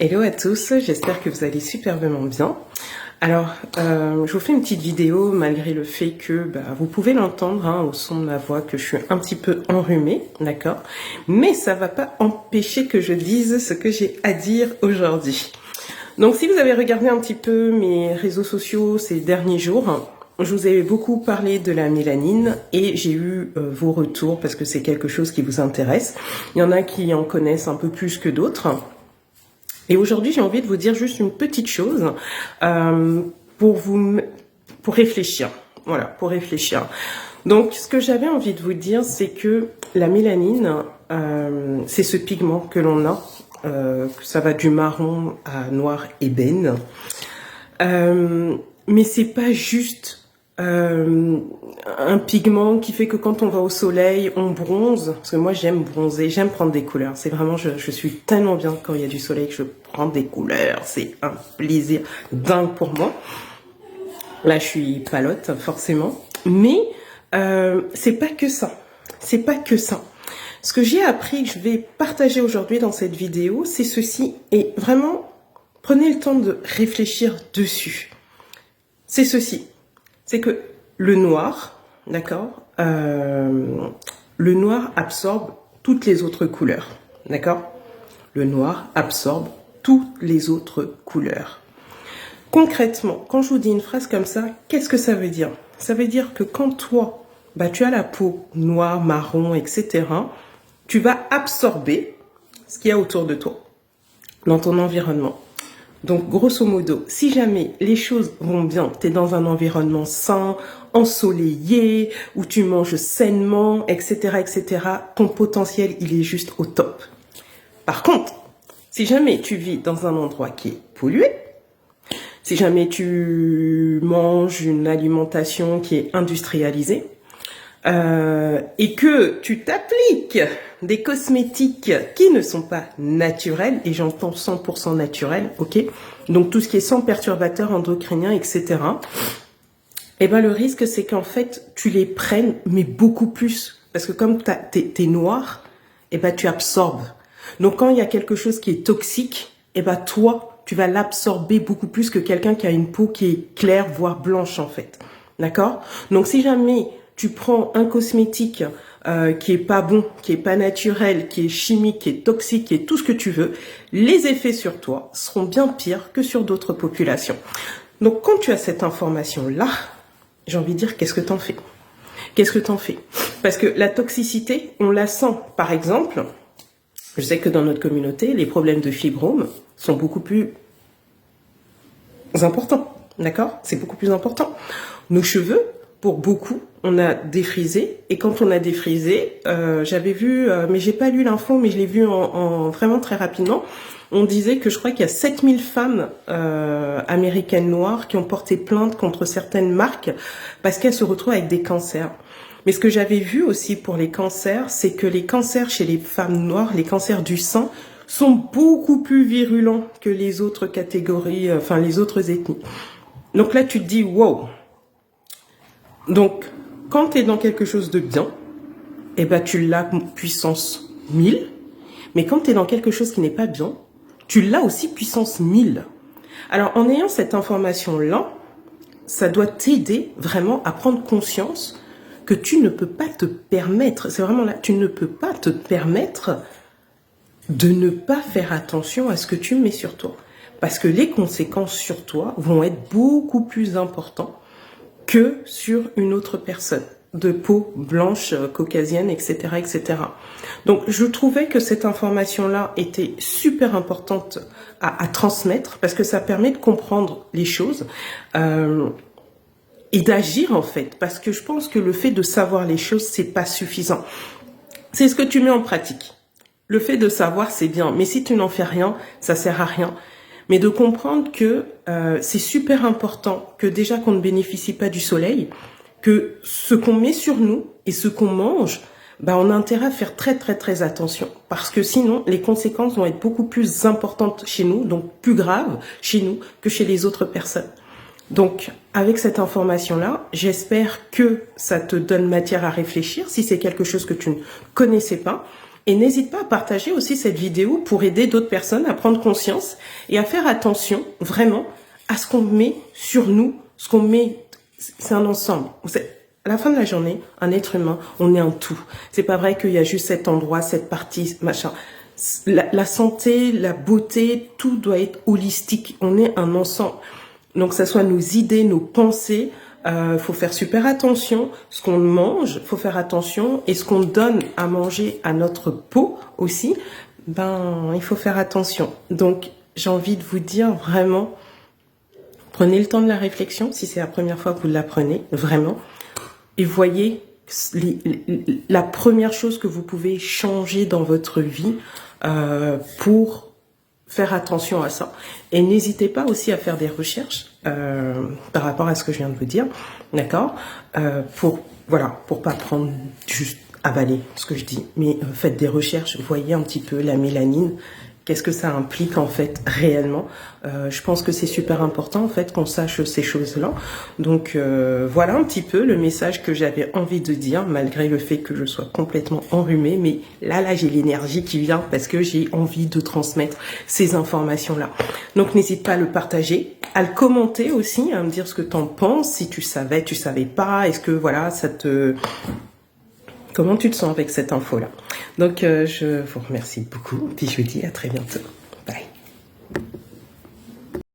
Hello à tous, j'espère que vous allez superbement bien. Alors, je vous fais une petite vidéo malgré le fait que vous pouvez l'entendre au son de ma voix que je suis un petit peu enrhumée, d'accord? Mais ça va pas empêcher que je dise ce que j'ai à dire aujourd'hui. Donc, si vous avez regardé un petit peu mes réseaux sociaux ces derniers jours, je vous ai beaucoup parlé de la mélanine et j'ai eu vos retours parce que c'est quelque chose qui vous intéresse. Il y en a qui en connaissent un peu plus que d'autres. Et aujourd'hui, j'ai envie de vous dire juste une petite chose pour réfléchir. Voilà, pour réfléchir. Donc, ce que j'avais envie de vous dire, c'est que la mélanine, c'est ce pigment que l'on a, ça va du marron à noir ébène. Mais c'est pas juste un pigment qui fait que quand on va au soleil, on bronze. Parce que moi, j'aime bronzer, j'aime prendre des couleurs. C'est vraiment, je suis tellement bien quand il y a du soleil que je prends des couleurs. C'est un plaisir dingue pour moi. Là, je suis palote, forcément. Mais c'est pas que ça. C'est pas que ça. Ce que j'ai appris, que je vais partager aujourd'hui dans cette vidéo, c'est ceci. Et vraiment, prenez le temps de réfléchir dessus. C'est ceci. C'est que le noir, d'accord, le noir absorbe toutes les autres couleurs, d'accord? Le noir absorbe toutes les autres couleurs. Concrètement, quand je vous dis une phrase comme ça, qu'est-ce que ça veut dire? Ça veut dire que quand toi, tu as la peau noire, marron, etc., tu vas absorber ce qu'il y a autour de toi, dans ton environnement. Donc, grosso modo, si jamais les choses vont bien, tu es dans un environnement sain, ensoleillé, où tu manges sainement, etc., etc., ton potentiel, il est juste au top. Par contre, si jamais tu vis dans un endroit qui est pollué, si jamais tu manges une alimentation qui est industrialisée, et que tu t'appliques des cosmétiques qui ne sont pas naturels, et j'entends 100% naturel, ok? Donc tout ce qui est sans perturbateurs endocriniens, etc. Et le risque, c'est qu'en fait, tu les prennes, mais beaucoup plus. Parce que comme t'es noir, tu absorbes. Donc quand il y a quelque chose qui est toxique, toi, tu vas l'absorber beaucoup plus que quelqu'un qui a une peau qui est claire, voire blanche, en fait. D'accord? Donc si jamais tu prends un cosmétique qui est pas bon, qui est pas naturel, qui est chimique, qui est toxique, qui est tout ce que tu veux, les effets sur toi seront bien pires que sur d'autres populations. Donc quand tu as cette information-là, j'ai envie de dire, qu'est-ce que t'en fais? Qu'est-ce que t'en fais? Parce que la toxicité, on la sent. Par exemple, je sais que dans notre communauté, les problèmes de fibrome sont beaucoup plus importants. D'accord? C'est beaucoup plus important. Nos cheveux, pour beaucoup, on a défrisé. Et quand on a défrisé, j'avais vu, mais j'ai pas lu l'info, mais je l'ai vu en vraiment très rapidement. On disait que je crois qu'il y a 7000 femmes américaines noires qui ont porté plainte contre certaines marques parce qu'elles se retrouvent avec des cancers. Mais ce que j'avais vu aussi pour les cancers, c'est que les cancers chez les femmes noires, les cancers du sang, sont beaucoup plus virulents que les autres catégories, les autres ethnies. Donc là, tu te dis, wow. Donc, quand tu es dans quelque chose de bien, tu l'as puissance 1000. Mais quand tu es dans quelque chose qui n'est pas bien, tu l'as aussi puissance 1000. Alors, en ayant cette information-là, ça doit t'aider vraiment à prendre conscience que tu ne peux pas te permettre, c'est vraiment là, tu ne peux pas te permettre de ne pas faire attention à ce que tu mets sur toi. Parce que les conséquences sur toi vont être beaucoup plus importantes que sur une autre personne de peau blanche, caucasienne, etc., etc. Donc, je trouvais que cette information-là était super importante à transmettre parce que ça permet de comprendre les choses et d'agir, en fait. Parce que je pense que le fait de savoir les choses, c'est pas suffisant. C'est ce que tu mets en pratique. Le fait de savoir, c'est bien. Mais si tu n'en fais rien, ça sert à rien. Mais de comprendre que c'est super important que déjà qu'on ne bénéficie pas du soleil, que ce qu'on met sur nous et ce qu'on mange, on a intérêt à faire très très très attention. Parce que sinon, les conséquences vont être beaucoup plus importantes chez nous, donc plus graves chez nous que chez les autres personnes. Donc, avec cette information-là, j'espère que ça te donne matière à réfléchir si c'est quelque chose que tu ne connaissais pas. Et n'hésite pas à partager aussi cette vidéo pour aider d'autres personnes à prendre conscience et à faire attention vraiment à ce qu'on met sur nous, ce qu'on met, c'est un ensemble. À la fin de la journée, un être humain, on est un tout. C'est pas vrai qu'il y a juste cet endroit, cette partie, machin. La santé, la beauté, tout doit être holistique. On est un ensemble. Donc, que ça soit nos idées, nos pensées, faut faire super attention. Ce qu'on mange, faut faire attention. Et ce qu'on donne à manger à notre peau aussi, ben, il faut faire attention. Donc, j'ai envie de vous dire vraiment, prenez le temps de la réflexion, si c'est la première fois que vous l'apprenez, vraiment. Et voyez la première chose que vous pouvez changer dans votre vie pour faire attention à ça. Et n'hésitez pas aussi à faire des recherches par rapport à ce que je viens de vous dire, d'accord, pour pas prendre juste avaler ce que je dis, mais faites des recherches, voyez un petit peu la mélanine. Qu'est-ce que ça implique en fait réellement? Je pense que c'est super important en fait qu'on sache ces choses-là. Donc voilà un petit peu le message que j'avais envie de dire, malgré le fait que je sois complètement enrhumée. Mais là j'ai l'énergie qui vient parce que j'ai envie de transmettre ces informations-là. Donc n'hésite pas à le partager, à le commenter aussi, à me dire ce que t'en penses, si tu savais pas, est-ce que voilà ça te... Comment tu te sens avec cette info-là? Donc, je vous remercie beaucoup. Puis je vous dis à très bientôt.